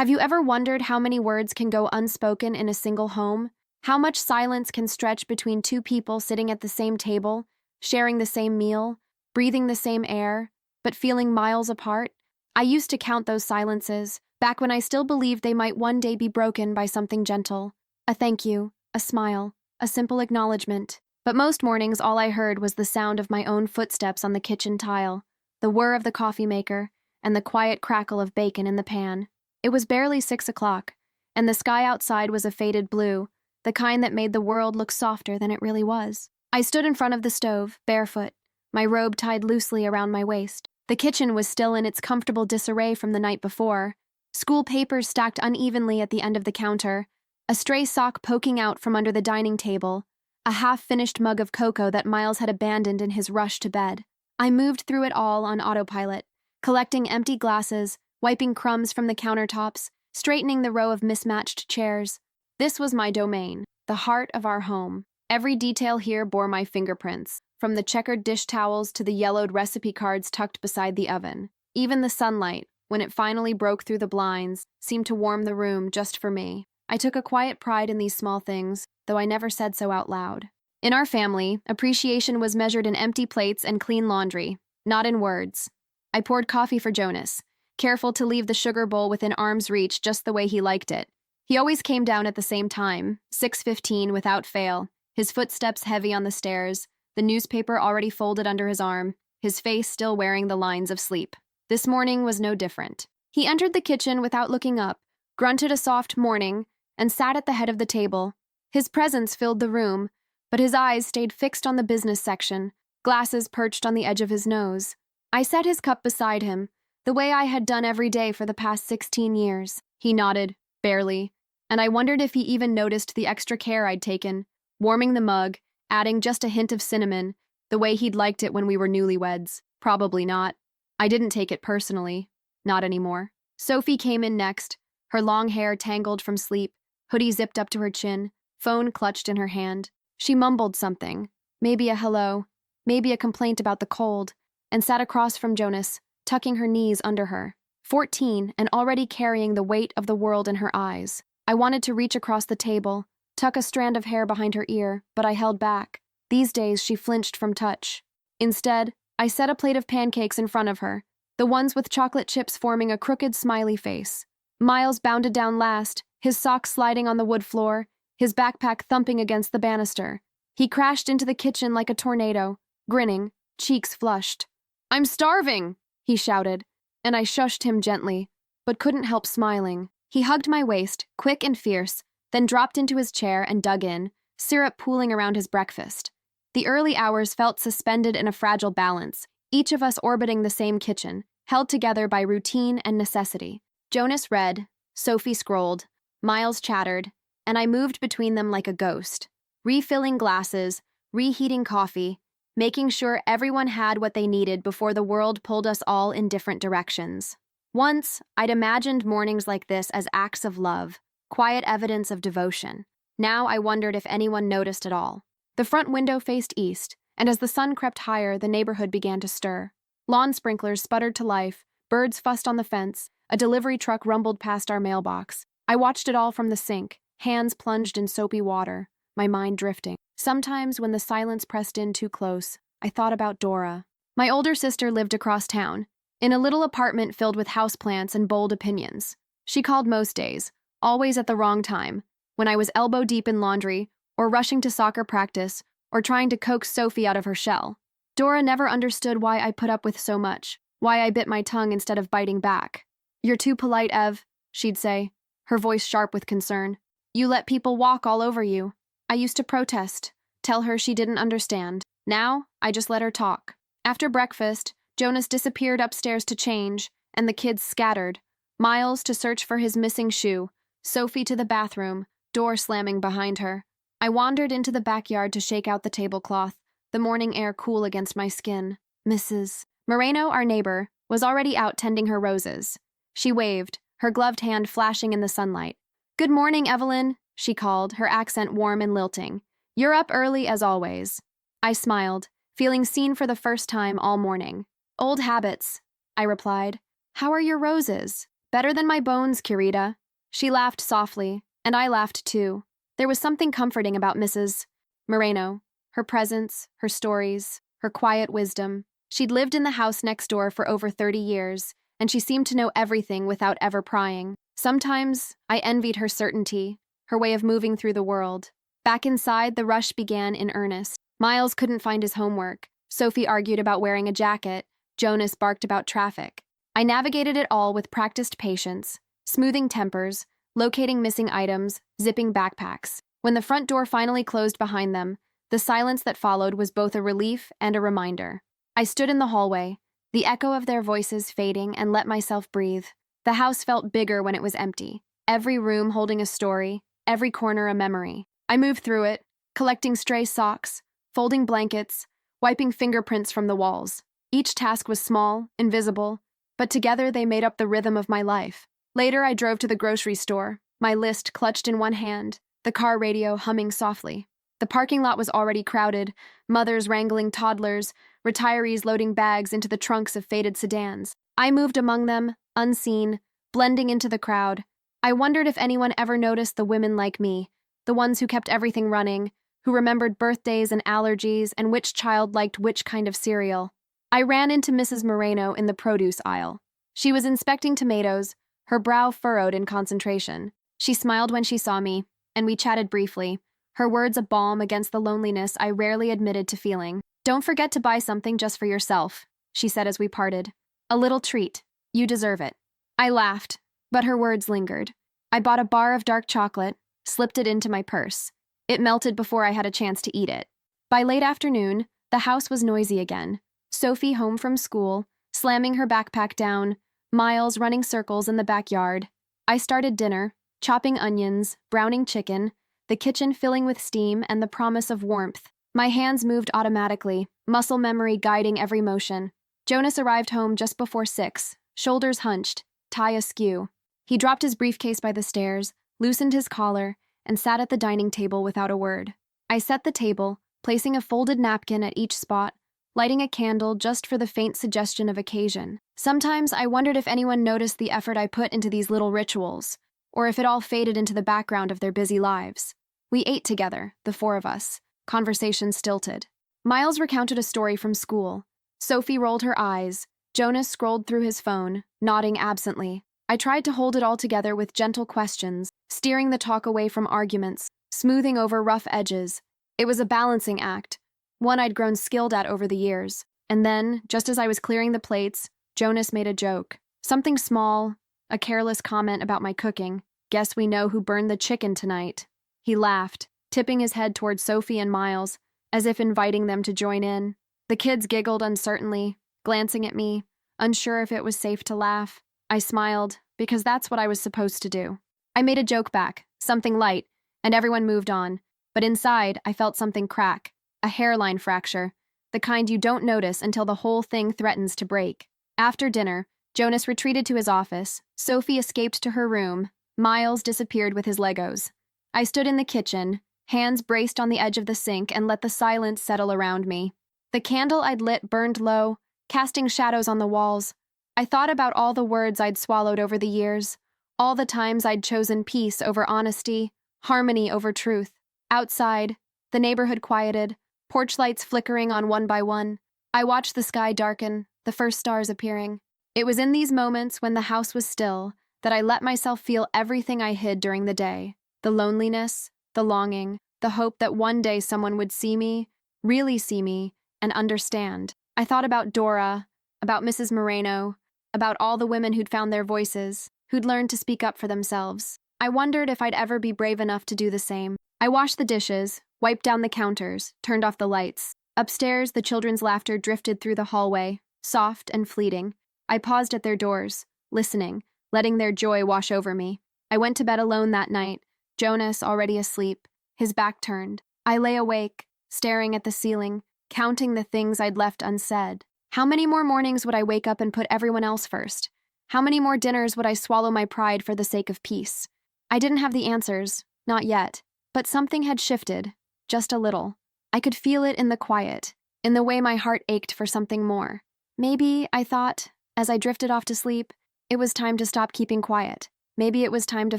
Have you ever wondered how many words can go unspoken in a single home? How much silence can stretch between two people sitting at the same table, sharing the same meal, breathing the same air, but feeling miles apart? I used to count those silences, back when I still believed they might one day be broken by something gentle. A thank you, a smile, a simple acknowledgement. But most mornings all I heard was the sound of my own footsteps on the kitchen tile, the whir of the coffee maker, and the quiet crackle of bacon in the pan. It was barely 6 o'clock, and the sky outside was a faded blue, the kind that made the world look softer than it really was. I stood in front of the stove, barefoot, my robe tied loosely around my waist. The kitchen was still in its comfortable disarray from the night before, school papers stacked unevenly at the end of the counter, a stray sock poking out from under the dining table, a half-finished mug of cocoa that Miles had abandoned in his rush to bed. I moved through it all on autopilot, collecting empty glasses, wiping crumbs from the countertops, straightening the row of mismatched chairs. This was my domain, the heart of our home. Every detail here bore my fingerprints, from the checkered dish towels to the yellowed recipe cards tucked beside the oven. Even the sunlight, when it finally broke through the blinds, seemed to warm the room just for me. I took a quiet pride in these small things, though I never said so out loud. In our family, appreciation was measured in empty plates and clean laundry, not in words. I poured coffee for Jonas, careful to leave the sugar bowl within arm's reach just the way he liked it. He always came down at the same time, 6:15 without fail, his footsteps heavy on the stairs, the newspaper already folded under his arm, his face still wearing the lines of sleep. This morning was no different. He entered the kitchen without looking up, grunted a soft morning, and sat at the head of the table. His presence filled the room, but his eyes stayed fixed on the business section, glasses perched on the edge of his nose. I set his cup beside him, the way I had done every day for the past 16 years. He nodded, barely, and I wondered if he even noticed the extra care I'd taken, warming the mug, adding just a hint of cinnamon, the way he'd liked it when we were newlyweds. Probably not. I didn't take it personally. Not anymore. Sophie came in next, her long hair tangled from sleep, hoodie zipped up to her chin, phone clutched in her hand. She mumbled something, maybe a hello, maybe a complaint about the cold, and sat across from Jonas, tucking her knees under her. 14 and already carrying the weight of the world in her eyes. I wanted to reach across the table, tuck a strand of hair behind her ear, but I held back. These days she flinched from touch. Instead, I set a plate of pancakes in front of her, the ones with chocolate chips forming a crooked smiley face. Miles bounded down last, his socks sliding on the wood floor, his backpack thumping against the banister. He crashed into the kitchen like a tornado, grinning, cheeks flushed. "I'm starving!" he shouted, and I shushed him gently, but couldn't help smiling. He hugged my waist, quick and fierce, then dropped into his chair and dug in, syrup pooling around his breakfast. The early hours felt suspended in a fragile balance, each of us orbiting the same kitchen, held together by routine and necessity. Jonas read, Sophie scrolled, Miles chattered, and I moved between them like a ghost, refilling glasses, reheating coffee, making sure everyone had what they needed before the world pulled us all in different directions. Once, I'd imagined mornings like this as acts of love, quiet evidence of devotion. Now I wondered if anyone noticed at all. The front window faced east, and as the sun crept higher, the neighborhood began to stir. Lawn sprinklers sputtered to life, birds fussed on the fence, a delivery truck rumbled past our mailbox. I watched it all from the sink, hands plunged in soapy water, my mind drifting. Sometimes, when the silence pressed in too close, I thought about Dora. My older sister lived across town, in a little apartment filled with houseplants and bold opinions. She called most days, always at the wrong time, when I was elbow-deep in laundry, or rushing to soccer practice, or trying to coax Sophie out of her shell. Dora never understood why I put up with so much, why I bit my tongue instead of biting back. "You're too polite, Ev," she'd say, her voice sharp with concern. "You let people walk all over you." I used to protest, tell her she didn't understand. Now, I just let her talk. After breakfast, Jonas disappeared upstairs to change, and the kids scattered. Miles to search for his missing shoe, Sophie to the bathroom, door slamming behind her. I wandered into the backyard to shake out the tablecloth, the morning air cool against my skin. Mrs. Moreno, our neighbor, was already out tending her roses. She waved, her gloved hand flashing in the sunlight. "Good morning, Evelyn," she called, her accent warm and lilting. "You're up early as always." I smiled, feeling seen for the first time all morning. "Old habits," I replied. "How are your roses?" Better than my bones, Kirita. She laughed softly, and I laughed too. There was something comforting about Mrs. Moreno. Her presence, her stories, her quiet wisdom. She'd lived in the house next door for over 30 years, and she seemed to know everything without ever prying. Sometimes I envied her certainty, her way of moving through the world. Back inside, the rush began in earnest. Miles couldn't find his homework. Sophie argued about wearing a jacket. Jonas barked about traffic. I navigated it all with practiced patience, smoothing tempers, locating missing items, zipping backpacks. When the front door finally closed behind them, the silence that followed was both a relief and a reminder. I stood in the hallway, the echo of their voices fading, and let myself breathe. The house felt bigger when it was empty, every room holding a story, every corner a memory. I moved through it, collecting stray socks, folding blankets, wiping fingerprints from the walls. Each task was small, invisible, but together they made up the rhythm of my life. Later, I drove to the grocery store, my list clutched in one hand, the car radio humming softly. The parking lot was already crowded, mothers wrangling toddlers, retirees loading bags into the trunks of faded sedans. I moved among them, unseen, blending into the crowd. I wondered if anyone ever noticed the women like me, the ones who kept everything running, who remembered birthdays and allergies and which child liked which kind of cereal. I ran into Mrs. Moreno in the produce aisle. She was inspecting tomatoes, her brow furrowed in concentration. She smiled when she saw me, and we chatted briefly, her words a balm against the loneliness I rarely admitted to feeling. "Don't forget to buy something just for yourself," she said as we parted. "A little treat. You deserve it." I laughed, but her words lingered. I bought a bar of dark chocolate, slipped it into my purse. It melted before I had a chance to eat it. By late afternoon, the house was noisy again. Sophie home from school, slamming her backpack down, Miles running circles in the backyard. I started dinner, chopping onions, browning chicken, the kitchen filling with steam and the promise of warmth. My hands moved automatically, muscle memory guiding every motion. Jonas arrived home just before 6, shoulders hunched, tie askew. He dropped his briefcase by the stairs, loosened his collar, and sat at the dining table without a word. I set the table, placing a folded napkin at each spot, lighting a candle just for the faint suggestion of occasion. Sometimes I wondered if anyone noticed the effort I put into these little rituals, or if it all faded into the background of their busy lives. We ate together, the four of us, conversation stilted. Miles recounted a story from school. Sophie rolled her eyes. Jonas scrolled through his phone, nodding absently. I tried to hold it all together with gentle questions, steering the talk away from arguments, smoothing over rough edges. It was a balancing act, one I'd grown skilled at over the years. And then, just as I was clearing the plates, Jonas made a joke. Something small, a careless comment about my cooking. "Guess we know who burned the chicken tonight." He laughed, tipping his head toward Sophie and Miles, as if inviting them to join in. The kids giggled uncertainly, glancing at me, unsure if it was safe to laugh. I smiled, because that's what I was supposed to do. I made a joke back, something light, and everyone moved on. But inside, I felt something crack, a hairline fracture, the kind you don't notice until the whole thing threatens to break. After dinner, Jonas retreated to his office, Sophie escaped to her room, Miles disappeared with his Legos. I stood in the kitchen, hands braced on the edge of the sink, and let the silence settle around me. The candle I'd lit burned low, casting shadows on the walls. I thought about all the words I'd swallowed over the years, all the times I'd chosen peace over honesty, harmony over truth. Outside, the neighborhood quieted, porch lights flickering on one by one. I watched the sky darken, the first stars appearing. It was in these moments when the house was still that I let myself feel everything I hid during the day. The loneliness, the longing, the hope that one day someone would see me, really see me, and understand. I thought about Dora, about Mrs. Moreno, about all the women who'd found their voices, who'd learned to speak up for themselves. I wondered if I'd ever be brave enough to do the same. I washed the dishes, wiped down the counters, turned off the lights. Upstairs, the children's laughter drifted through the hallway, soft and fleeting. I paused at their doors, listening, letting their joy wash over me. I went to bed alone that night, Jonas already asleep, his back turned. I lay awake, staring at the ceiling, counting the things I'd left unsaid. How many more mornings would I wake up and put everyone else first? How many more dinners would I swallow my pride for the sake of peace? I didn't have the answers, not yet, but something had shifted, just a little. I could feel it in the quiet, in the way my heart ached for something more. Maybe, I thought, as I drifted off to sleep, It was time to stop keeping quiet. Maybe it was time to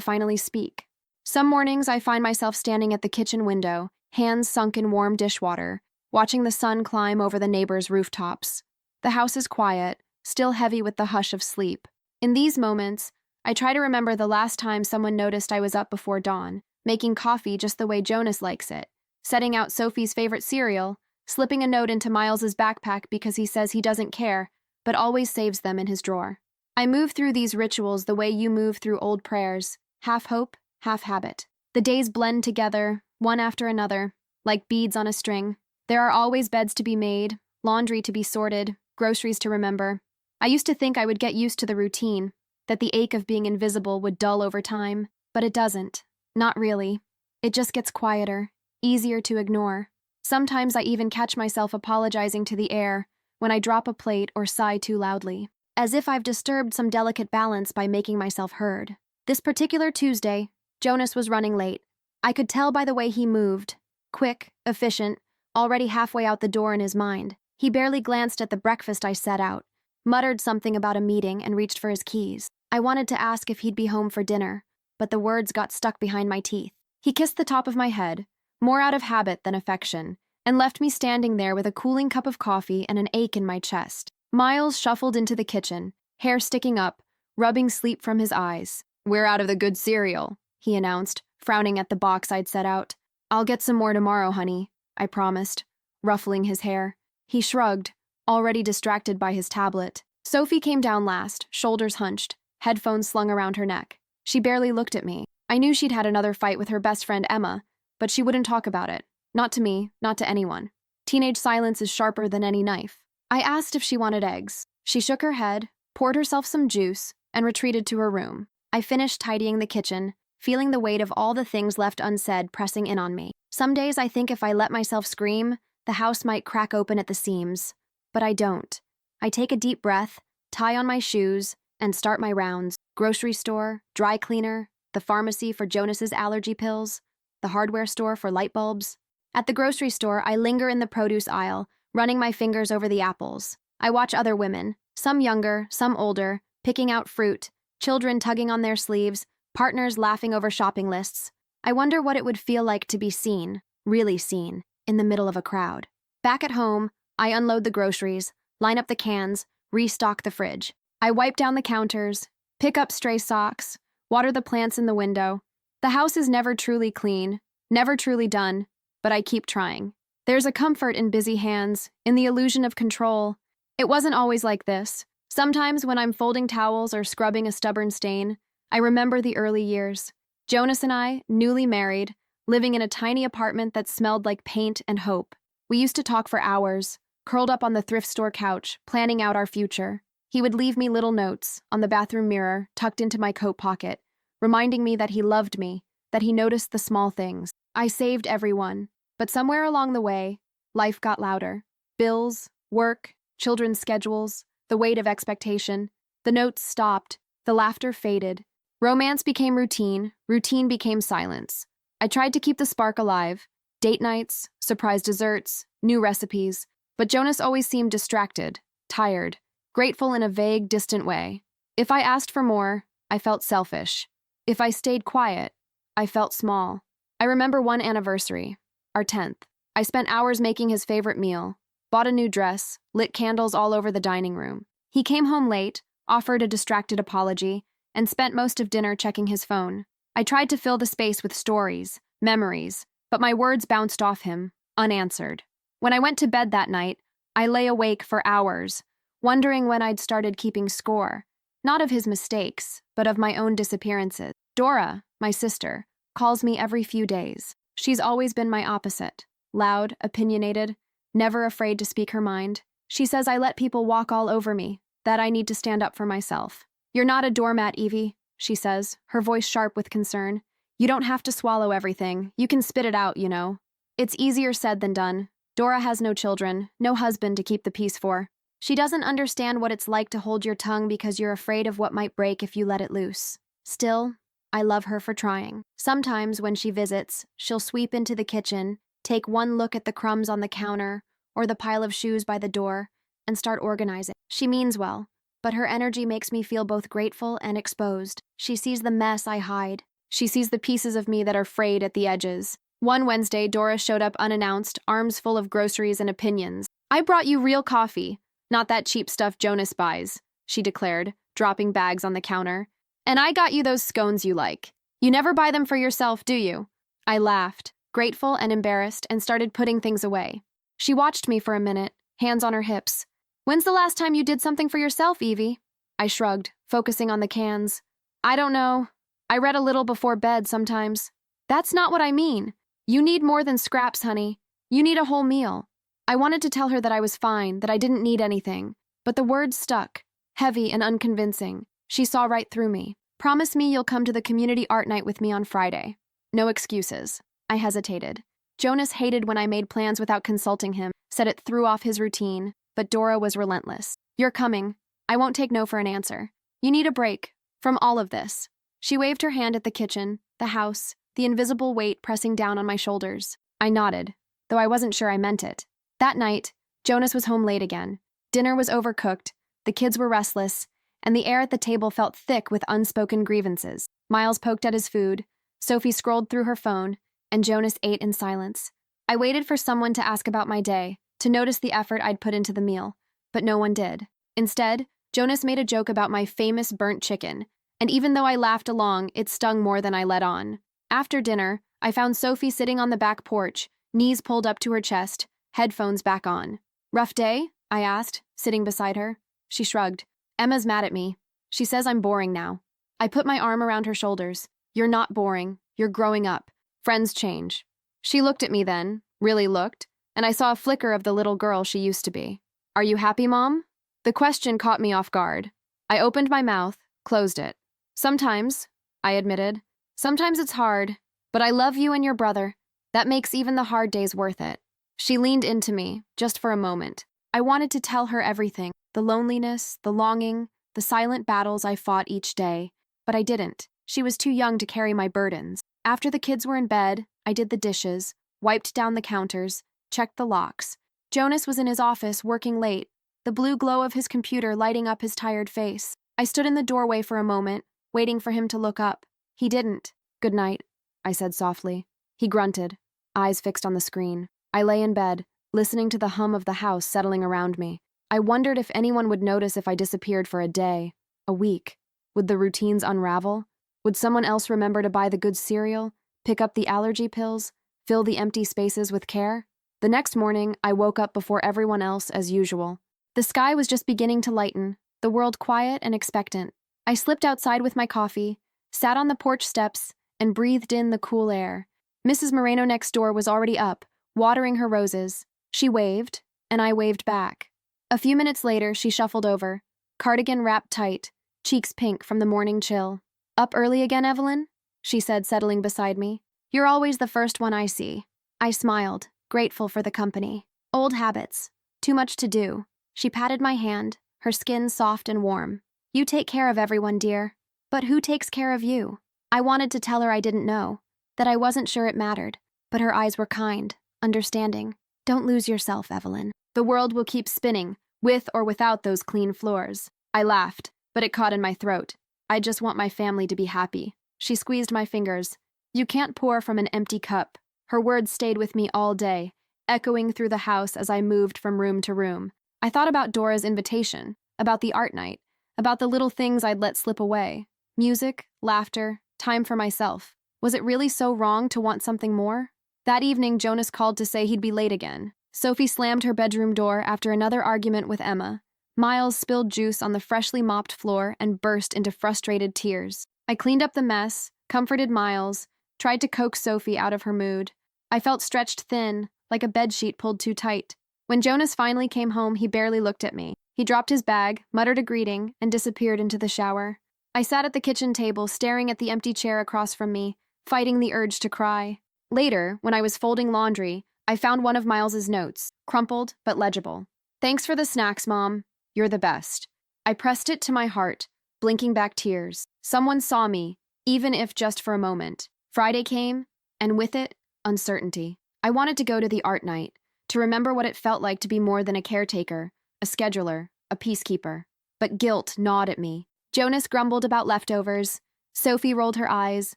finally speak. Some mornings I find myself standing at the kitchen window, hands sunk in warm dishwater, watching the sun climb over the neighbors' rooftops. The house is quiet, still heavy with the hush of sleep. In these moments, I try to remember the last time someone noticed I was up before dawn, making coffee just the way Jonas likes it, setting out Sophie's favorite cereal, slipping a note into Miles's backpack because he says he doesn't care, but always saves them in his drawer. I move through these rituals the way you move through old prayers, half hope, half habit. The days blend together, one after another, like beads on a string. There are always beds to be made, laundry to be sorted, groceries to remember. I used to think I would get used to the routine, that the ache of being invisible would dull over time, but it doesn't. Not really. It just gets quieter, easier to ignore. Sometimes I even catch myself apologizing to the air when I drop a plate or sigh too loudly, as if I've disturbed some delicate balance by making myself heard. This particular Tuesday, Jonas was running late. I could tell by the way he moved. Quick, efficient, already halfway out the door in his mind. He barely glanced at the breakfast I set out, muttered something about a meeting, and reached for his keys. I wanted to ask if he'd be home for dinner, but the words got stuck behind my teeth. He kissed the top of my head, more out of habit than affection, and left me standing there with a cooling cup of coffee and an ache in my chest. Miles shuffled into the kitchen, hair sticking up, rubbing sleep from his eyes. "We're out of the good cereal," he announced, frowning at the box I'd set out. "I'll get some more tomorrow, honey," I promised, ruffling his hair. He shrugged, already distracted by his tablet. Sophie came down last, shoulders hunched, headphones slung around her neck. She barely looked at me. I knew she'd had another fight with her best friend Emma, but she wouldn't talk about it. Not to me, not to anyone. Teenage silence is sharper than any knife. I asked if she wanted eggs. She shook her head, poured herself some juice, and retreated to her room. I finished tidying the kitchen, feeling the weight of all the things left unsaid pressing in on me. Some days I think if I let myself scream, the house might crack open at the seams. But I don't. I take a deep breath, tie on my shoes, and start my rounds. Grocery store, dry cleaner, the pharmacy for Jonas's allergy pills, the hardware store for light bulbs. At the grocery store, I linger in the produce aisle, running my fingers over the apples. I watch other women, some younger, some older, picking out fruit, children tugging on their sleeves, partners laughing over shopping lists. I wonder what it would feel like to be seen, really seen, in the middle of a crowd. Back at home, I unload the groceries, line up the cans, restock the fridge. I wipe down the counters, pick up stray socks, water the plants in the window. The house is never truly clean, never truly done, but I keep trying. There's a comfort in busy hands, in the illusion of control. It wasn't always like this. Sometimes when I'm folding towels or scrubbing a stubborn stain, I remember the early years. Jonas and I, newly married, living in a tiny apartment that smelled like paint and hope. We used to talk for hours, curled up on the thrift store couch, planning out our future. He would leave me little notes on the bathroom mirror, tucked into my coat pocket, reminding me that he loved me, that he noticed the small things. I saved everyone, but somewhere along the way, life got louder. Bills, work, children's schedules, the weight of expectation. The notes stopped, the laughter faded. Romance became routine, routine became silence. I tried to keep the spark alive. Date nights, surprise desserts, new recipes. But Jonas always seemed distracted, tired, grateful in a vague, distant way. If I asked for more, I felt selfish. If I stayed quiet, I felt small. I remember one anniversary, our 10th. I spent hours making his favorite meal, bought a new dress, lit candles all over the dining room. He came home late, offered a distracted apology, and spent most of dinner checking his phone. I tried to fill the space with stories, memories, but my words bounced off him, unanswered. When I went to bed that night, I lay awake for hours, wondering when I'd started keeping score, not of his mistakes, but of my own disappearances. Dora, my sister, calls me every few days. She's always been my opposite, loud, opinionated, never afraid to speak her mind. She says I let people walk all over me, that I need to stand up for myself. "You're not a doormat, Evie," she says, her voice sharp with concern. "You don't have to swallow everything. You can spit it out, you know." It's easier said than done. Dora has no children, no husband to keep the peace for. She doesn't understand what it's like to hold your tongue because you're afraid of what might break if you let it loose. Still, I love her for trying. Sometimes when she visits, she'll sweep into the kitchen, take one look at the crumbs on the counter or the pile of shoes by the door, and start organizing. She means well, but her energy makes me feel both grateful and exposed. She sees the mess I hide. She sees the pieces of me that are frayed at the edges. One Wednesday, Dora showed up unannounced, arms full of groceries and opinions. "I brought you real coffee, not that cheap stuff Jonas buys," she declared, dropping bags on the counter. "And I got you those scones you like. You never buy them for yourself, do you?" I laughed, grateful and embarrassed, and started putting things away. She watched me for a minute, hands on her hips. "When's the last time you did something for yourself, Evie?" I shrugged, focusing on the cans. "I don't know. I read a little before bed sometimes." "That's not what I mean. You need more than scraps, honey. You need a whole meal." I wanted to tell her that I was fine, that I didn't need anything, but the words stuck, heavy and unconvincing. She saw right through me. "Promise me you'll come to the community art night with me on Friday." No excuses. I hesitated. Jonas hated when I made plans without consulting him, said it threw off his routine, but Dora was relentless. "You're coming. I won't take no for an answer. You need a break from all of this." She waved her hand at the kitchen, the house, the invisible weight pressing down on my shoulders. I nodded, though I wasn't sure I meant it. That night, Jonas was home late again. Dinner was overcooked, the kids were restless, and the air at the table felt thick with unspoken grievances. Miles poked at his food, Sophie scrolled through her phone, and Jonas ate in silence. I waited for someone to ask about my day, to notice the effort I'd put into the meal, but no one did. Instead, Jonas made a joke about my famous burnt chicken, and even though I laughed along, it stung more than I let on. After dinner, I found Sophie sitting on the back porch, knees pulled up to her chest, headphones back on. "Rough day?" I asked, sitting beside her. She shrugged. "Emma's mad at me. She says I'm boring now." I put my arm around her shoulders. "You're not boring. You're growing up. Friends change." She looked at me then, really looked, and I saw a flicker of the little girl she used to be. "Are you happy, Mom?" The question caught me off guard. I opened my mouth, closed it. "Sometimes," I admitted. "Sometimes it's hard, but I love you and your brother. That makes even the hard days worth it." She leaned into me, just for a moment. I wanted to tell her everything, the loneliness, the longing, the silent battles I fought each day, but I didn't. She was too young to carry my burdens. After the kids were in bed, I did the dishes, wiped down the counters, checked the locks. Jonas was in his office working late, the blue glow of his computer lighting up his tired face. I stood in the doorway for a moment, waiting for him to look up. He didn't. "Good night," I said softly. He grunted, eyes fixed on the screen. I lay in bed, listening to the hum of the house settling around me. I wondered if anyone would notice if I disappeared for a day, a week. Would the routines unravel? Would someone else remember to buy the good cereal, pick up the allergy pills, fill the empty spaces with care? The next morning, I woke up before everyone else as usual. The sky was just beginning to lighten, the world quiet and expectant. I slipped outside with my coffee, sat on the porch steps, and breathed in the cool air. Mrs. Moreno next door was already up, watering her roses. She waved, and I waved back. A few minutes later, she shuffled over, cardigan wrapped tight, cheeks pink from the morning chill. "Up early again, Evelyn?" she said, settling beside me. "You're always the first one I see." I smiled, grateful for the company. "Old habits. Too much to do." She patted my hand, her skin soft and warm. "You take care of everyone, dear. But who takes care of you?" I wanted to tell her I didn't know, that I wasn't sure it mattered, but her eyes were kind, understanding. "Don't lose yourself, Evelyn. The world will keep spinning, with or without those clean floors." I laughed, but it caught in my throat. "I just want my family to be happy." She squeezed my fingers. "You can't pour from an empty cup." Her words stayed with me all day, echoing through the house as I moved from room to room. I thought about Dora's invitation, about the art night, about the little things I'd let slip away. Music, laughter, time for myself. Was it really so wrong to want something more? That evening, Jonas called to say he'd be late again. Sophie slammed her bedroom door after another argument with Emma. Miles spilled juice on the freshly mopped floor and burst into frustrated tears. I cleaned up the mess, comforted Miles, tried to coax Sophie out of her mood. I felt stretched thin, like a bedsheet pulled too tight. When Jonas finally came home, he barely looked at me. He dropped his bag, muttered a greeting, and disappeared into the shower. I sat at the kitchen table, staring at the empty chair across from me, fighting the urge to cry. Later, when I was folding laundry, I found one of Miles's notes, crumpled but legible. "Thanks for the snacks, Mom. You're the best." I pressed it to my heart, blinking back tears. Someone saw me, even if just for a moment. Friday came, and with it, uncertainty. I wanted to go to the art night, to remember what it felt like to be more than a caretaker, a scheduler, a peacekeeper. but guilt gnawed at me. Jonas grumbled about leftovers. Sophie rolled her eyes.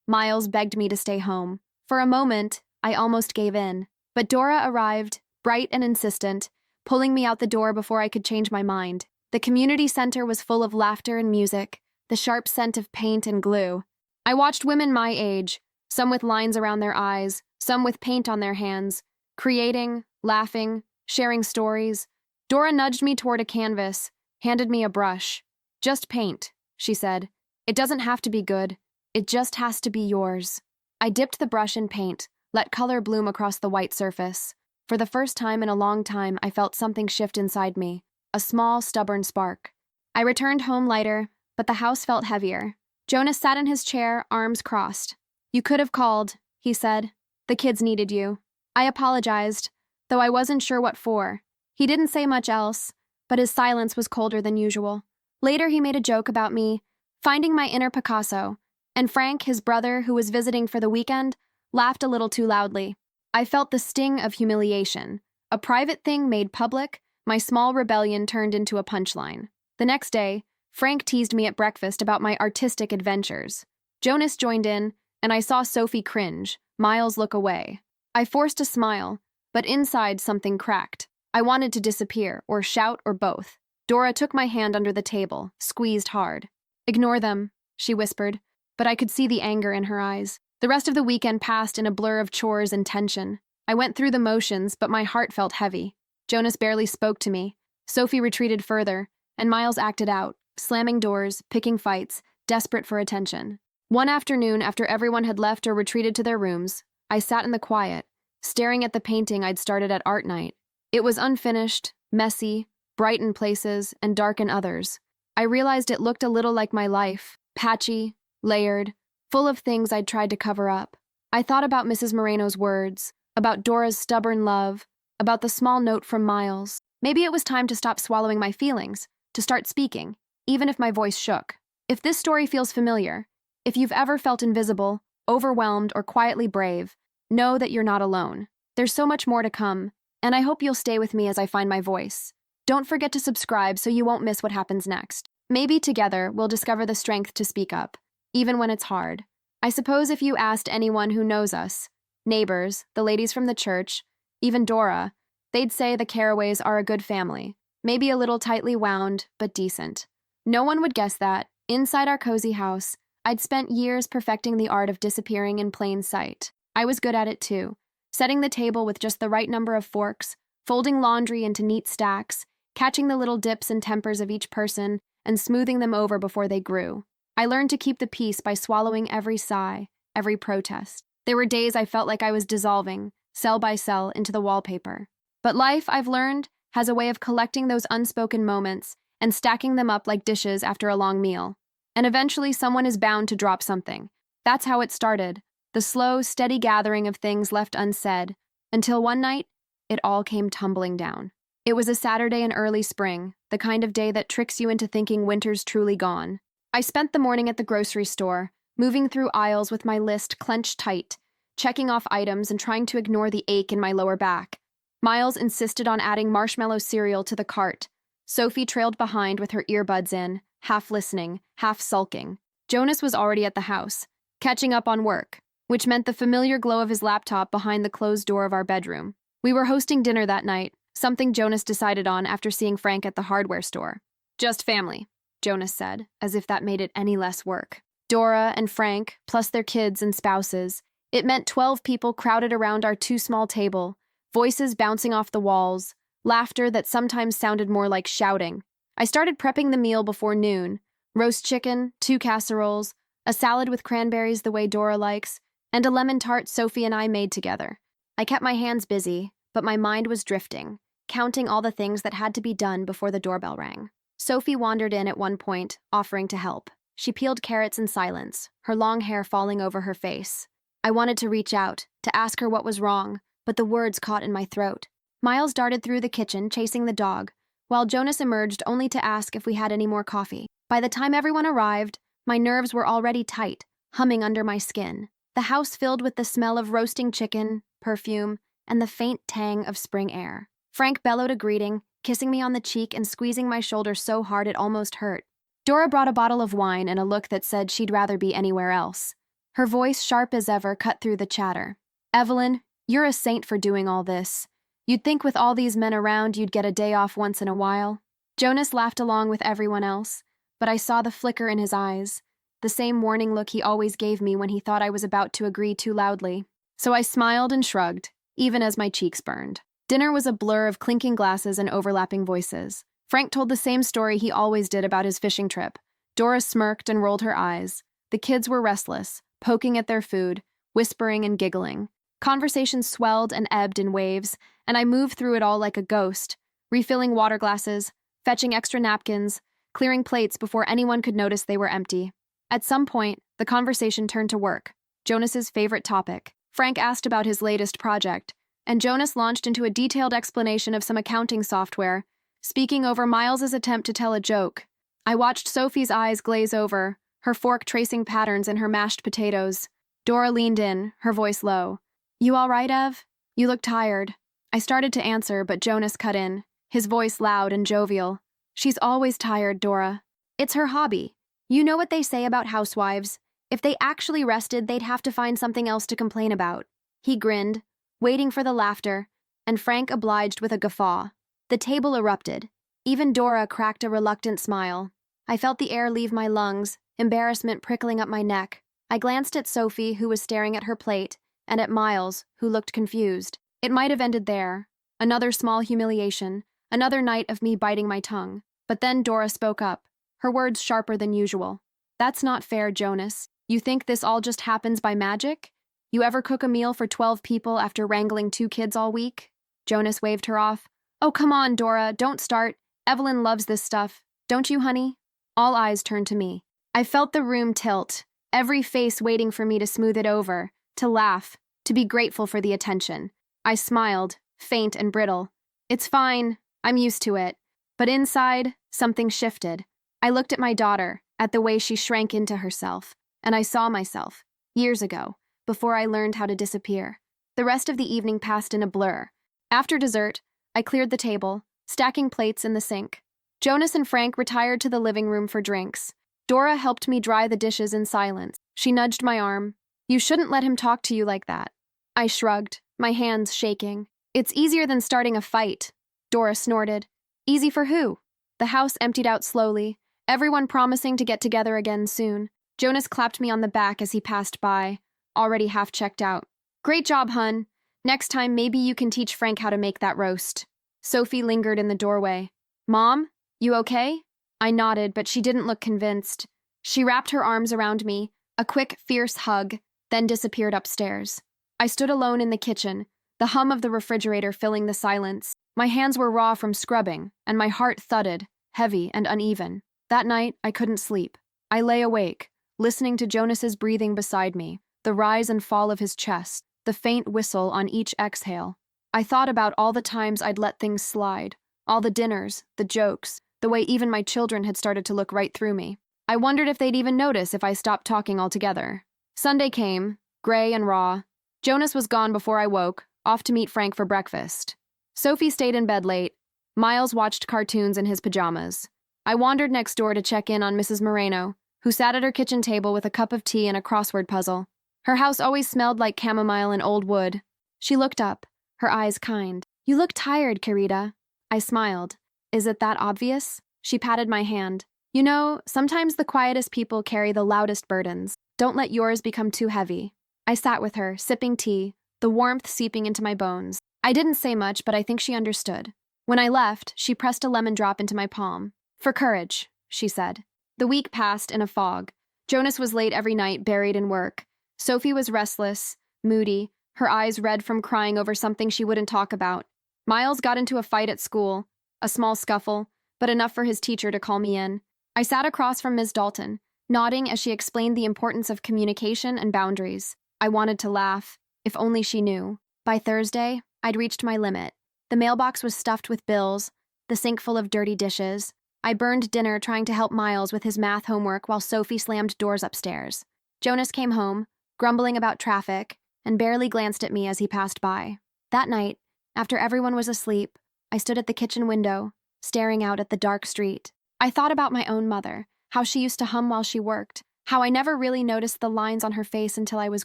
Miles begged me to stay home. For a moment, I almost gave in. But Dora arrived, bright and insistent, pulling me out the door before I could change my mind. The community center was full of laughter and music, the sharp scent of paint and glue. I watched women my age, some with lines around their eyes, some with paint on their hands, creating, laughing, sharing stories. Dora nudged me toward a canvas, handed me a brush. "Just paint," she said. "It doesn't have to be good. It just has to be yours." I dipped the brush in paint, let color bloom across the white surface. For the first time in a long time, I felt something shift inside me, a small, stubborn spark. I returned home lighter, but the house felt heavier. Jonas sat in his chair, arms crossed. "You could have called," he said. "The kids needed you." I apologized, though I wasn't sure what for. He didn't say much else, but his silence was colder than usual. Later, he made a joke about me, finding my inner Picasso, and Frank, his brother, who was visiting for the weekend, laughed a little too loudly. I felt the sting of humiliation. A private thing made public, my small rebellion turned into a punchline. The next day, Frank teased me at breakfast about my artistic adventures. Jonas joined in, and I saw Sophie cringe, Miles look away. I forced a smile, but inside something cracked. I wanted to disappear, or shout, or both. Dora took my hand under the table, squeezed hard. "Ignore them," she whispered, but I could see the anger in her eyes. The rest of the weekend passed in a blur of chores and tension. I went through the motions, but my heart felt heavy. Jonas barely spoke to me. Sophie retreated further, and Miles acted out, slamming doors, picking fights, desperate for attention. One afternoon, after everyone had left or retreated to their rooms, I sat in the quiet, staring at the painting I'd started at art night. It was unfinished, messy, bright in places, and dark in others. I realized it looked a little like my life, patchy, layered, full of things I'd tried to cover up. I thought about Mrs. Moreno's words, about Dora's stubborn love, about the small note from Miles. Maybe it was time to stop swallowing my feelings, to start speaking, even if my voice shook. If this story feels familiar, if you've ever felt invisible, overwhelmed, or quietly brave, know that you're not alone. There's so much more to come, and I hope you'll stay with me as I find my voice. Don't forget to subscribe so you won't miss what happens next. Maybe together we'll discover the strength to speak up, even when it's hard. I suppose if you asked anyone who knows us, neighbors, the ladies from the church, even Dora, they'd say the Caraways are a good family, maybe a little tightly wound, but decent. No one would guess that, inside our cozy house, I'd spent years perfecting the art of disappearing in plain sight. I was good at it too, setting the table with just the right number of forks, folding laundry into neat stacks, catching the little dips and tempers of each person, and smoothing them over before they grew. I learned to keep the peace by swallowing every sigh, every protest. There were days I felt like I was dissolving, cell by cell, into the wallpaper. But life, I've learned, has a way of collecting those unspoken moments and stacking them up like dishes after a long meal. And eventually someone is bound to drop something. That's how it started, the slow, steady gathering of things left unsaid, until one night, it all came tumbling down. It was a Saturday in early spring, the kind of day that tricks you into thinking winter's truly gone. I spent the morning at the grocery store, moving through aisles with my list clenched tight, checking off items and trying to ignore the ache in my lower back. Miles insisted on adding marshmallow cereal to the cart. Sophie trailed behind with her earbuds in, half listening, half sulking. Jonas was already at the house, catching up on work, which meant the familiar glow of his laptop behind the closed door of our bedroom. We were hosting dinner that night, something Jonas decided on after seeing Frank at the hardware store. "Just family," Jonas said, as if that made it any less work. Dora and Frank, plus their kids and spouses. It meant 12 people crowded around our too small table, voices bouncing off the walls, laughter that sometimes sounded more like shouting. I started prepping the meal before noon. Roast chicken, 2 casseroles, a salad with cranberries the way Dora likes, and a lemon tart Sophie and I made together. I kept my hands busy, but my mind was drifting, counting all the things that had to be done before the doorbell rang. Sophie wandered in at one point, offering to help. She peeled carrots in silence, her long hair falling over her face. I wanted to reach out, to ask her what was wrong, but the words caught in my throat. Miles darted through the kitchen, chasing the dog, while Jonas emerged only to ask if we had any more coffee. By the time everyone arrived, my nerves were already tight, humming under my skin. The house filled with the smell of roasting chicken, perfume, and the faint tang of spring air. Frank bellowed a greeting, kissing me on the cheek and squeezing my shoulder so hard it almost hurt. Dora brought a bottle of wine and a look that said she'd rather be anywhere else. Her voice, sharp as ever, cut through the chatter. "Evelyn, you're a saint for doing all this. You'd think with all these men around you'd get a day off once in a while." Jonas laughed along with everyone else, but I saw the flicker in his eyes, the same warning look he always gave me when he thought I was about to agree too loudly. So I smiled and shrugged, even as my cheeks burned. Dinner was a blur of clinking glasses and overlapping voices. Frank told the same story he always did about his fishing trip. Dora smirked and rolled her eyes. The kids were restless, poking at their food, whispering and giggling. Conversation swelled and ebbed in waves, and I moved through it all like a ghost, refilling water glasses, fetching extra napkins, clearing plates before anyone could notice they were empty. At some point, the conversation turned to work, Jonas's favorite topic. Frank asked about his latest project, and Jonas launched into a detailed explanation of some accounting software, speaking over Miles's attempt to tell a joke. I watched Sophie's eyes glaze over, her fork tracing patterns in her mashed potatoes. Dora leaned in, her voice low. "You all right, Ev? You look tired." I started to answer, but Jonas cut in, his voice loud and jovial. "She's always tired, Dora. It's her hobby. You know what they say about housewives. If they actually rested, they'd have to find something else to complain about." He grinned, waiting for the laughter, and Frank obliged with a guffaw. The table erupted. Even Dora cracked a reluctant smile. I felt the air leave my lungs, embarrassment prickling up my neck. I glanced at Sophie, who was staring at her plate, and at Miles, who looked confused. It might have ended there. Another small humiliation, another night of me biting my tongue. But then Dora spoke up, her words sharper than usual. "That's not fair, Jonas. You think this all just happens by magic? You ever cook a meal for 12 people after wrangling 2 kids all week?" Jonas waved her off. "Oh, come on, Dora, don't start. Evelyn loves this stuff. Don't you, honey?" All eyes turned to me. I felt the room tilt, every face waiting for me to smooth it over, to laugh, to be grateful for the attention. I smiled, faint and brittle. "It's fine. I'm used to it." But inside, something shifted. I looked at my daughter, at the way she shrank into herself, and I saw myself, years ago, before I learned how to disappear. The rest of the evening passed in a blur. After dessert, I cleared the table, stacking plates in the sink. Jonas and Frank retired to the living room for drinks. Dora helped me dry the dishes in silence. She nudged my arm. "You shouldn't let him talk to you like that." I shrugged, my hands shaking. "It's easier than starting a fight," Dora snorted. "Easy for who?" The house emptied out slowly, everyone promising to get together again soon. Jonas clapped me on the back as he passed by, already half checked out. "Great job, hun. Next time, maybe you can teach Frank how to make that roast." Sophie lingered in the doorway. "Mom, you okay?" I nodded, but she didn't look convinced. She wrapped her arms around me, a quick, fierce hug, then disappeared upstairs. I stood alone in the kitchen, the hum of the refrigerator filling the silence. My hands were raw from scrubbing, and my heart thudded, heavy and uneven. That night, I couldn't sleep. I lay awake, listening to Jonas's breathing beside me, the rise and fall of his chest, the faint whistle on each exhale. I thought about all the times I'd let things slide, all the dinners, the jokes, the way even my children had started to look right through me. I wondered if they'd even notice if I stopped talking altogether. Sunday came, gray and raw. Jonas was gone before I woke, off to meet Frank for breakfast. Sophie stayed in bed late. Miles watched cartoons in his pajamas. I wandered next door to check in on Mrs. Moreno, who sat at her kitchen table with a cup of tea and a crossword puzzle. Her house always smelled like chamomile and old wood. She looked up, her eyes kind. "You look tired, Carita." I smiled. "Is it that obvious?" She patted my hand. "You know, sometimes the quietest people carry the loudest burdens. Don't let yours become too heavy." I sat with her, sipping tea, the warmth seeping into my bones. I didn't say much, but I think she understood. When I left, she pressed a lemon drop into my palm. "For courage," she said. The week passed in a fog. Jonas was late every night, buried in work. Sophie was restless, moody, her eyes red from crying over something she wouldn't talk about. Miles got into a fight at school, a small scuffle, but enough for his teacher to call me in. I sat across from Ms. Dalton, nodding as she explained the importance of communication and boundaries. I wanted to laugh, if only she knew. By Thursday, I'd reached my limit. The mailbox was stuffed with bills, the sink full of dirty dishes. I burned dinner trying to help Miles with his math homework while Sophie slammed doors upstairs. Jonas came home, grumbling about traffic, and barely glanced at me as he passed by. That night, after everyone was asleep, I stood at the kitchen window, staring out at the dark street. I thought about my own mother, how she used to hum while she worked, how I never really noticed the lines on her face until I was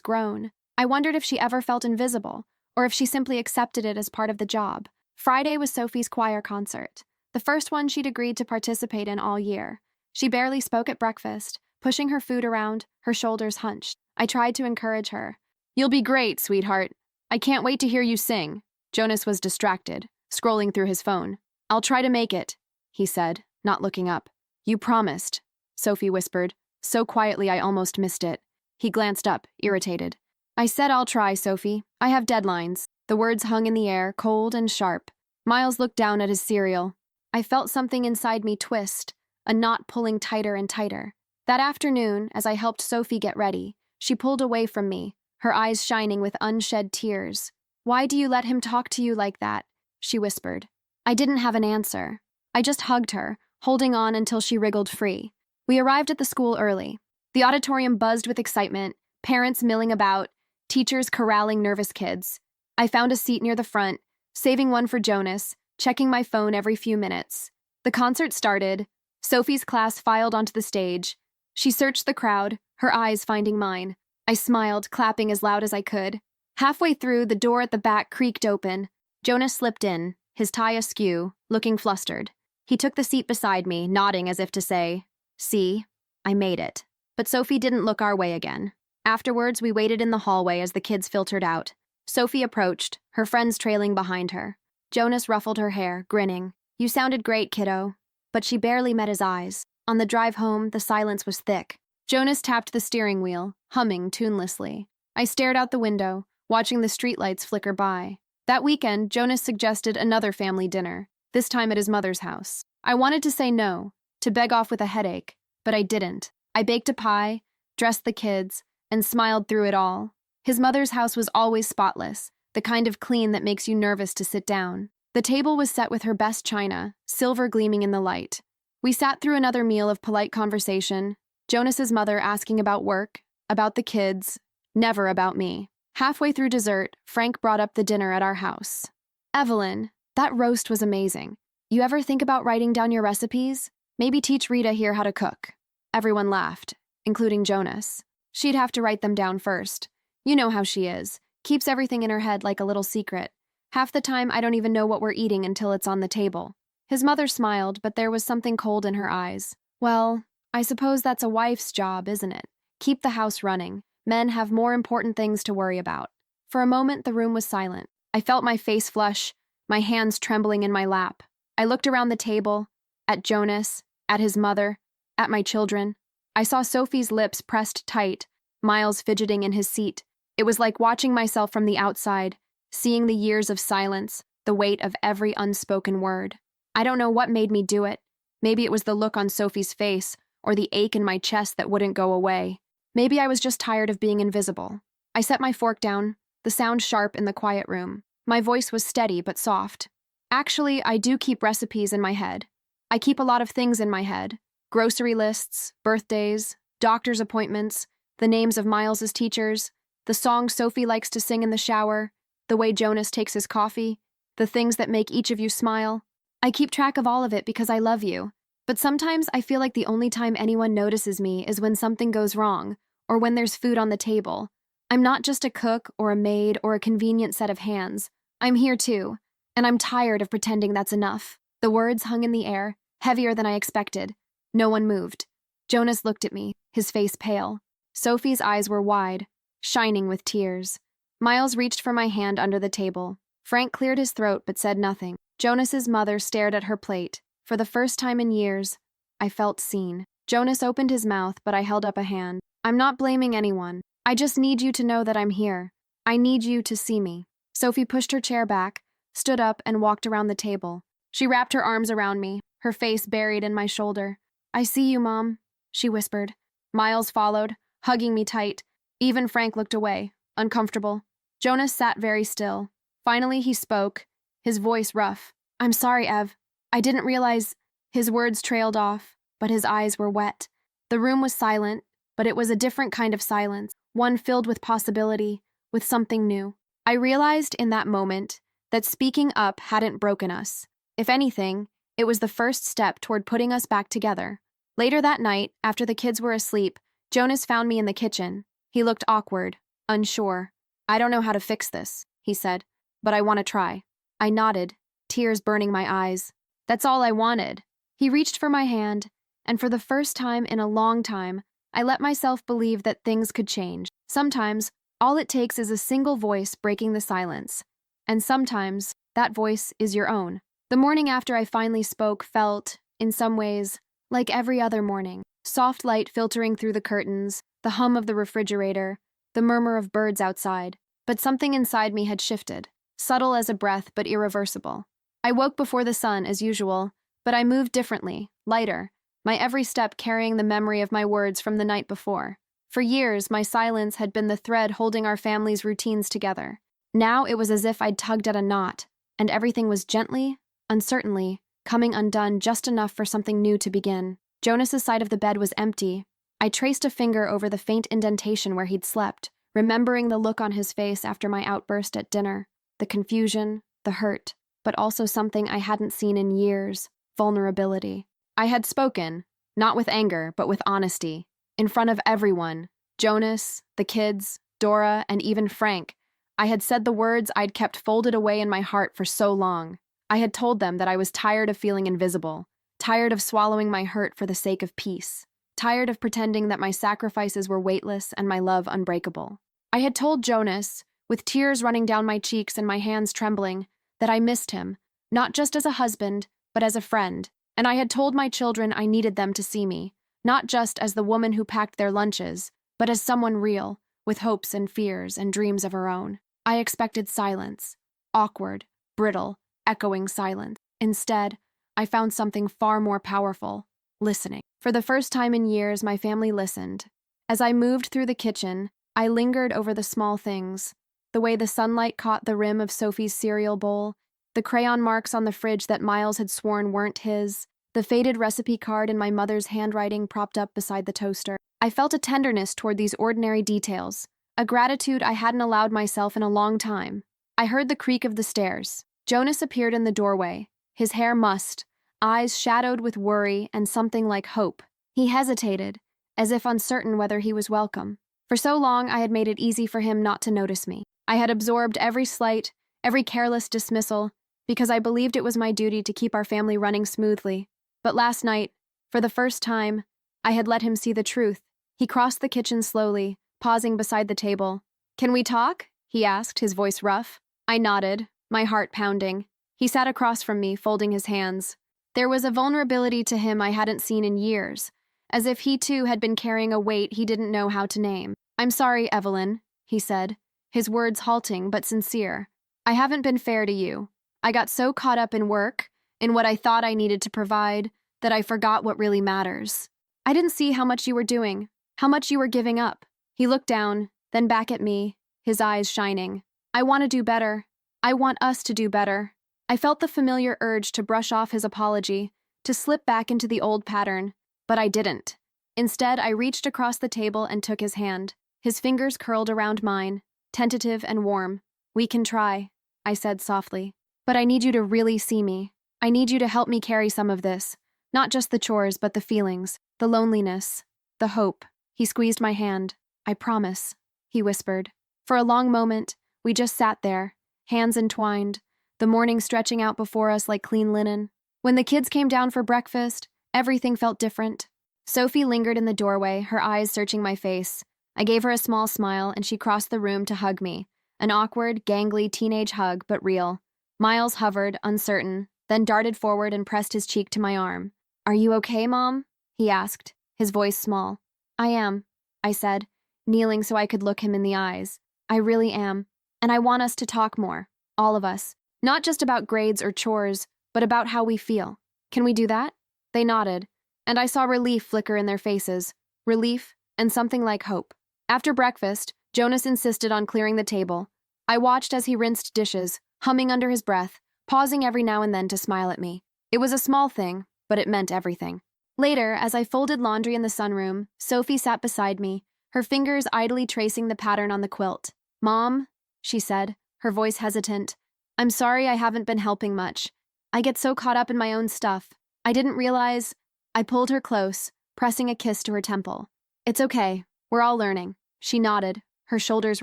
grown. I wondered if she ever felt invisible, or if she simply accepted it as part of the job. Friday was Sophie's choir concert, the first one she'd agreed to participate in all year. She barely spoke at breakfast, pushing her food around, her shoulders hunched. I tried to encourage her. "You'll be great, sweetheart. I can't wait to hear you sing." Jonas was distracted, scrolling through his phone. "I'll try to make it," he said, not looking up. "You promised," Sophie whispered, so quietly I almost missed it. He glanced up, irritated. "I said I'll try, Sophie. I have deadlines." The words hung in the air, cold and sharp. Miles looked down at his cereal. I felt something inside me twist, a knot pulling tighter and tighter. That afternoon, as I helped Sophie get ready, she pulled away from me, her eyes shining with unshed tears. "Why do you let him talk to you like that?" she whispered. I didn't have an answer. I just hugged her, holding on until she wriggled free. We arrived at the school early. The auditorium buzzed with excitement, parents milling about, teachers corralling nervous kids. I found a seat near the front, saving one for Jonas, checking my phone every few minutes. The concert started. Sophie's class filed onto the stage. She searched the crowd, her eyes finding mine. I smiled, clapping as loud as I could. Halfway through, the door at the back creaked open. Jonas slipped in, his tie askew, looking flustered. He took the seat beside me, nodding as if to say, "See, I made it." But Sophie didn't look our way again. Afterwards, we waited in the hallway as the kids filtered out. Sophie approached, her friends trailing behind her. Jonas ruffled her hair, grinning. "You sounded great, kiddo." But she barely met his eyes. On the drive home, the silence was thick. Jonas tapped the steering wheel, humming tunelessly. I stared out the window, watching the streetlights flicker by. That weekend, Jonas suggested another family dinner, this time at his mother's house. I wanted to say no, to beg off with a headache, but I didn't. I baked a pie, dressed the kids, and smiled through it all. His mother's house was always spotless, the kind of clean that makes you nervous to sit down. The table was set with her best china, silver gleaming in the light. We sat through another meal of polite conversation, Jonas's mother asking about work, about the kids, never about me. Halfway through dessert, Frank brought up the dinner at our house. "Evelyn, that roast was amazing. You ever think about writing down your recipes? Maybe teach Rita here how to cook." Everyone laughed, including Jonas. She'd have to write them down first. You know how she is. Keeps everything in her head like a little secret. Half the time, I don't even know what we're eating until it's on the table. His mother smiled, but there was something cold in her eyes. "Well, I suppose that's a wife's job, isn't it? Keep the house running. Men have more important things to worry about." For a moment, the room was silent. I felt my face flush, my hands trembling in my lap. I looked around the table, at Jonas, at his mother, at my children. I saw Sophie's lips pressed tight, Miles fidgeting in his seat. It was like watching myself from the outside, seeing the years of silence, the weight of every unspoken word. I don't know what made me do it. Maybe it was the look on Sophie's face, or the ache in my chest that wouldn't go away. Maybe I was just tired of being invisible. I set my fork down, the sound sharp in the quiet room. My voice was steady but soft. "Actually, I do keep recipes in my head. I keep a lot of things in my head. Grocery lists, birthdays, doctor's appointments, the names of Miles's teachers, the songs Sophie likes to sing in the shower, the way Jonas takes his coffee, the things that make each of you smile. I keep track of all of it because I love you. But sometimes I feel like the only time anyone notices me is when something goes wrong, or when there's food on the table. I'm not just a cook or a maid or a convenient set of hands. I'm here too, and I'm tired of pretending that's enough." The words hung in the air, heavier than I expected. No one moved. Jonas looked at me, his face pale. Sophie's eyes were wide, shining with tears. Miles reached for my hand under the table. Frank cleared his throat but said nothing. Jonas's mother stared at her plate. For the first time in years, I felt seen. Jonas opened his mouth, but I held up a hand. "I'm not blaming anyone. I just need you to know that I'm here. I need you to see me." Sophie pushed her chair back, stood up, and walked around the table. She wrapped her arms around me, her face buried in my shoulder. "I see you, Mom," she whispered. Miles followed, hugging me tight. Even Frank looked away, uncomfortable. Jonas sat very still. Finally, he spoke, his voice rough. "I'm sorry, Ev. I didn't realize—" His words trailed off, but his eyes were wet. The room was silent, but it was a different kind of silence, one filled with possibility, with something new. I realized in that moment that speaking up hadn't broken us. If anything, it was the first step toward putting us back together. Later that night, after the kids were asleep, Jonas found me in the kitchen. He looked awkward, unsure. "I don't know how to fix this," he said, "but I want to try." I nodded, tears burning my eyes. That's all I wanted. He reached for my hand, and for the first time in a long time, I let myself believe that things could change. Sometimes, all it takes is a single voice breaking the silence. And sometimes, that voice is your own. The morning after I finally spoke felt, in some ways, like every other morning. Soft light filtering through the curtains, the hum of the refrigerator, the murmur of birds outside. But something inside me had shifted, subtle as a breath but irreversible. I woke before the sun, as usual, but I moved differently, lighter, my every step carrying the memory of my words from the night before. For years, my silence had been the thread holding our family's routines together. Now it was as if I'd tugged at a knot, and everything was gently, uncertainly, coming undone just enough for something new to begin. Jonas's side of the bed was empty. I traced a finger over the faint indentation where he'd slept, remembering the look on his face after my outburst at dinner, the confusion, the hurt, but also something I hadn't seen in years, vulnerability. I had spoken, not with anger, but with honesty, in front of everyone, Jonas, the kids, Dora, and even Frank. I had said the words I'd kept folded away in my heart for so long. I had told them that I was tired of feeling invisible, tired of swallowing my hurt for the sake of peace, tired of pretending that my sacrifices were weightless and my love unbreakable. I had told Jonas, with tears running down my cheeks and my hands trembling, that I missed him, not just as a husband, but as a friend. And I had told my children I needed them to see me, not just as the woman who packed their lunches, but as someone real, with hopes and fears and dreams of her own. I expected silence, awkward, brittle, echoing silence. Instead, I found something far more powerful: listening. For the first time in years, my family listened. As I moved through the kitchen, I lingered over the small things: the way the sunlight caught the rim of Sophie's cereal bowl, the crayon marks on the fridge that Miles had sworn weren't his, the faded recipe card in my mother's handwriting propped up beside the toaster. I felt a tenderness toward these ordinary details, a gratitude I hadn't allowed myself in a long time. I heard the creak of the stairs. Jonas appeared in the doorway, his hair mussed, eyes shadowed with worry and something like hope. He hesitated, as if uncertain whether he was welcome. For so long, I had made it easy for him not to notice me. I had absorbed every slight, every careless dismissal, because I believed it was my duty to keep our family running smoothly. But last night, for the first time, I had let him see the truth. He crossed the kitchen slowly, pausing beside the table. "Can we talk?" he asked, his voice rough. I nodded, my heart pounding. He sat across from me, folding his hands. There was a vulnerability to him I hadn't seen in years, as if he too had been carrying a weight he didn't know how to name. "I'm sorry, Evelyn," he said, his words halting but sincere. "I haven't been fair to you. I got so caught up in work, in what I thought I needed to provide, that I forgot what really matters. I didn't see how much you were doing, how much you were giving up." He looked down, then back at me, his eyes shining. "I want to do better. I want us to do better." I felt the familiar urge to brush off his apology, to slip back into the old pattern, but I didn't. Instead, I reached across the table and took his hand. His fingers curled around mine, tentative and warm. "We can try," I said softly. "But I need you to really see me. I need you to help me carry some of this. Not just the chores, but the feelings, the loneliness, the hope." He squeezed my hand. "I promise," he whispered. For a long moment, we just sat there, hands entwined, the morning stretching out before us like clean linen. When the kids came down for breakfast, everything felt different. Sophie lingered in the doorway, her eyes searching my face. I gave her a small smile, and she crossed the room to hug me. An awkward, gangly teenage hug, but real. Miles hovered, uncertain, then darted forward and pressed his cheek to my arm. "Are you okay, Mom?" he asked, his voice small. "I am," I said, kneeling so I could look him in the eyes. "I really am. And I want us to talk more, all of us. Not just about grades or chores, but about how we feel. Can we do that?" They nodded, and I saw relief flicker in their faces. Relief and something like hope. After breakfast, Jonas insisted on clearing the table. I watched as he rinsed dishes, humming under his breath, pausing every now and then to smile at me. It was a small thing, but it meant everything. Later, as I folded laundry in the sunroom, Sophie sat beside me, her fingers idly tracing the pattern on the quilt. "Mom," she said, her voice hesitant, "I'm sorry I haven't been helping much. I get so caught up in my own stuff. I didn't realize. I pulled her close, pressing a kiss to her temple. It's okay. We're all learning. She nodded, her shoulders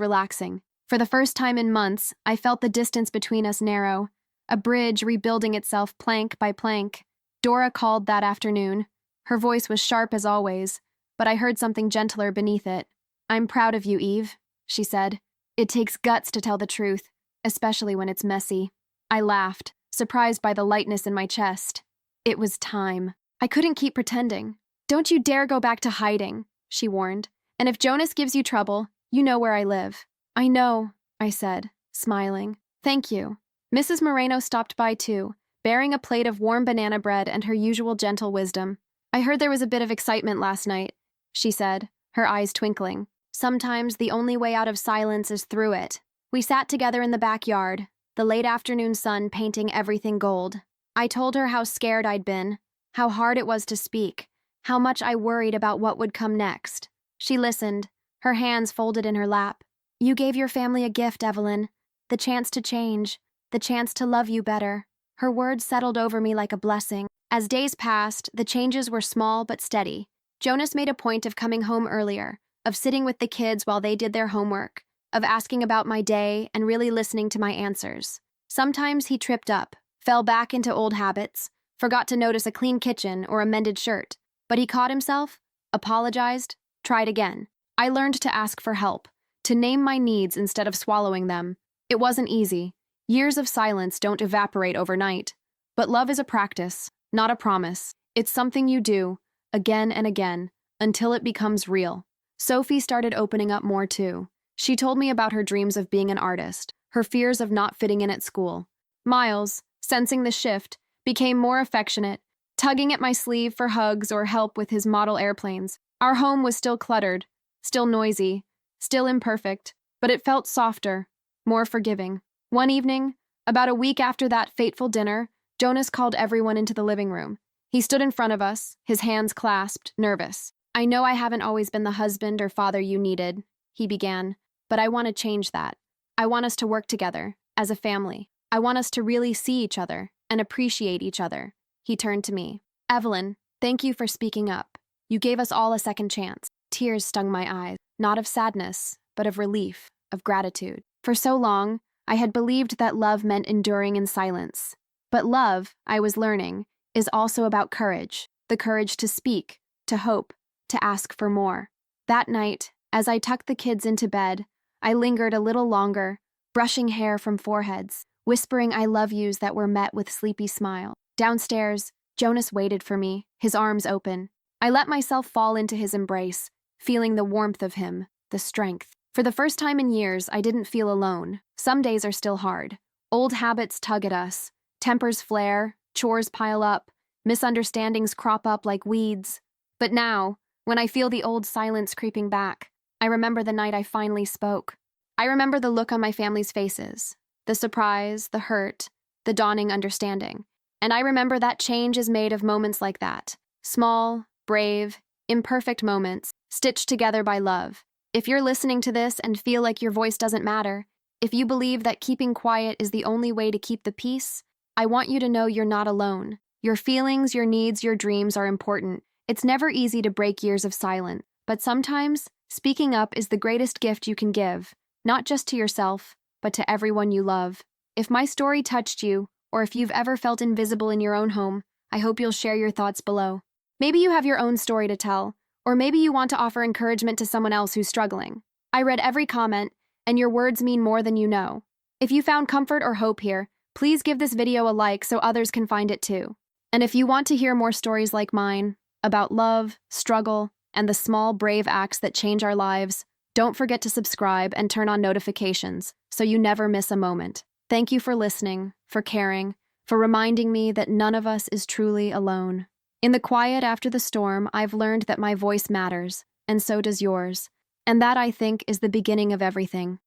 relaxing. For the first time in months, I felt the distance between us narrow, a bridge rebuilding itself plank by plank. Dora called that afternoon. Her voice was sharp as always, but I heard something gentler beneath it. I'm proud of you, Eve, she said. It takes guts to tell the truth, especially when it's messy. I laughed, surprised by the lightness in my chest. It was time. I couldn't keep pretending. Don't you dare go back to hiding, she warned. And if Jonas gives you trouble, you know where I live. I know, I said, smiling. Thank you. Mrs. Moreno stopped by too, bearing a plate of warm banana bread and her usual gentle wisdom. I heard there was a bit of excitement last night, she said, her eyes twinkling. Sometimes the only way out of silence is through it. We sat together in the backyard, the late afternoon sun painting everything gold. I told her how scared I'd been, how hard it was to speak, how much I worried about what would come next. She listened, her hands folded in her lap. You gave your family a gift, Evelyn. The chance to change, the chance to love you better. Her words settled over me like a blessing. As days passed, the changes were small but steady. Jonas made a point of coming home earlier, of sitting with the kids while they did their homework, of asking about my day and really listening to my answers. Sometimes he tripped up, fell back into old habits, forgot to notice a clean kitchen or a mended shirt, but he caught himself, apologized, tried again. I learned to ask for help, to name my needs instead of swallowing them. It wasn't easy. Years of silence don't evaporate overnight. But love is a practice, not a promise. It's something you do, again and again, until it becomes real. Sophie started opening up more too. She told me about her dreams of being an artist, her fears of not fitting in at school. Miles, sensing the shift, became more affectionate, tugging at my sleeve for hugs or help with his model airplanes. Our home was still cluttered, still noisy, still imperfect, but it felt softer, more forgiving. One evening, about a week after that fateful dinner, Jonas called everyone into the living room. He stood in front of us, his hands clasped, nervous. I know I haven't always been the husband or father you needed, he began, but I want to change that. I want us to work together, as a family. I want us to really see each other and appreciate each other. He turned to me. Evelyn, thank you for speaking up. You gave us all a second chance. Tears stung my eyes, not of sadness, but of relief, of gratitude. For so long, I had believed that love meant enduring in silence. But love, I was learning, is also about courage, the courage to speak, to hope, to ask for more. That night, as I tucked the kids into bed, I lingered a little longer, brushing hair from foreheads, whispering I love yous that were met with sleepy smiles. Downstairs, Jonas waited for me, his arms open. I let myself fall into his embrace, feeling the warmth of him, the strength. For the first time in years, I didn't feel alone. Some days are still hard. Old habits tug at us. Tempers flare, chores pile up, misunderstandings crop up like weeds. But now, when I feel the old silence creeping back, I remember the night I finally spoke. I remember the look on my family's faces, the surprise, the hurt, the dawning understanding. And I remember that change is made of moments like that. Small, brave, imperfect moments, stitched together by love. If you're listening to this and feel like your voice doesn't matter, if you believe that keeping quiet is the only way to keep the peace, I want you to know you're not alone. Your feelings, your needs, your dreams are important. It's never easy to break years of silence, but sometimes speaking up is the greatest gift you can give, not just to yourself, but to everyone you love. If my story touched you, or if you've ever felt invisible in your own home, I hope you'll share your thoughts below. Maybe you have your own story to tell, or maybe you want to offer encouragement to someone else who's struggling. I read every comment, and your words mean more than you know. If you found comfort or hope here, please give this video a like so others can find it too. And if you want to hear more stories like mine, about love, struggle, and the small, brave acts that change our lives, don't forget to subscribe and turn on notifications so you never miss a moment. Thank you for listening, for caring, for reminding me that none of us is truly alone. In the quiet after the storm, I've learned that my voice matters, and so does yours. And that, I think, is the beginning of everything.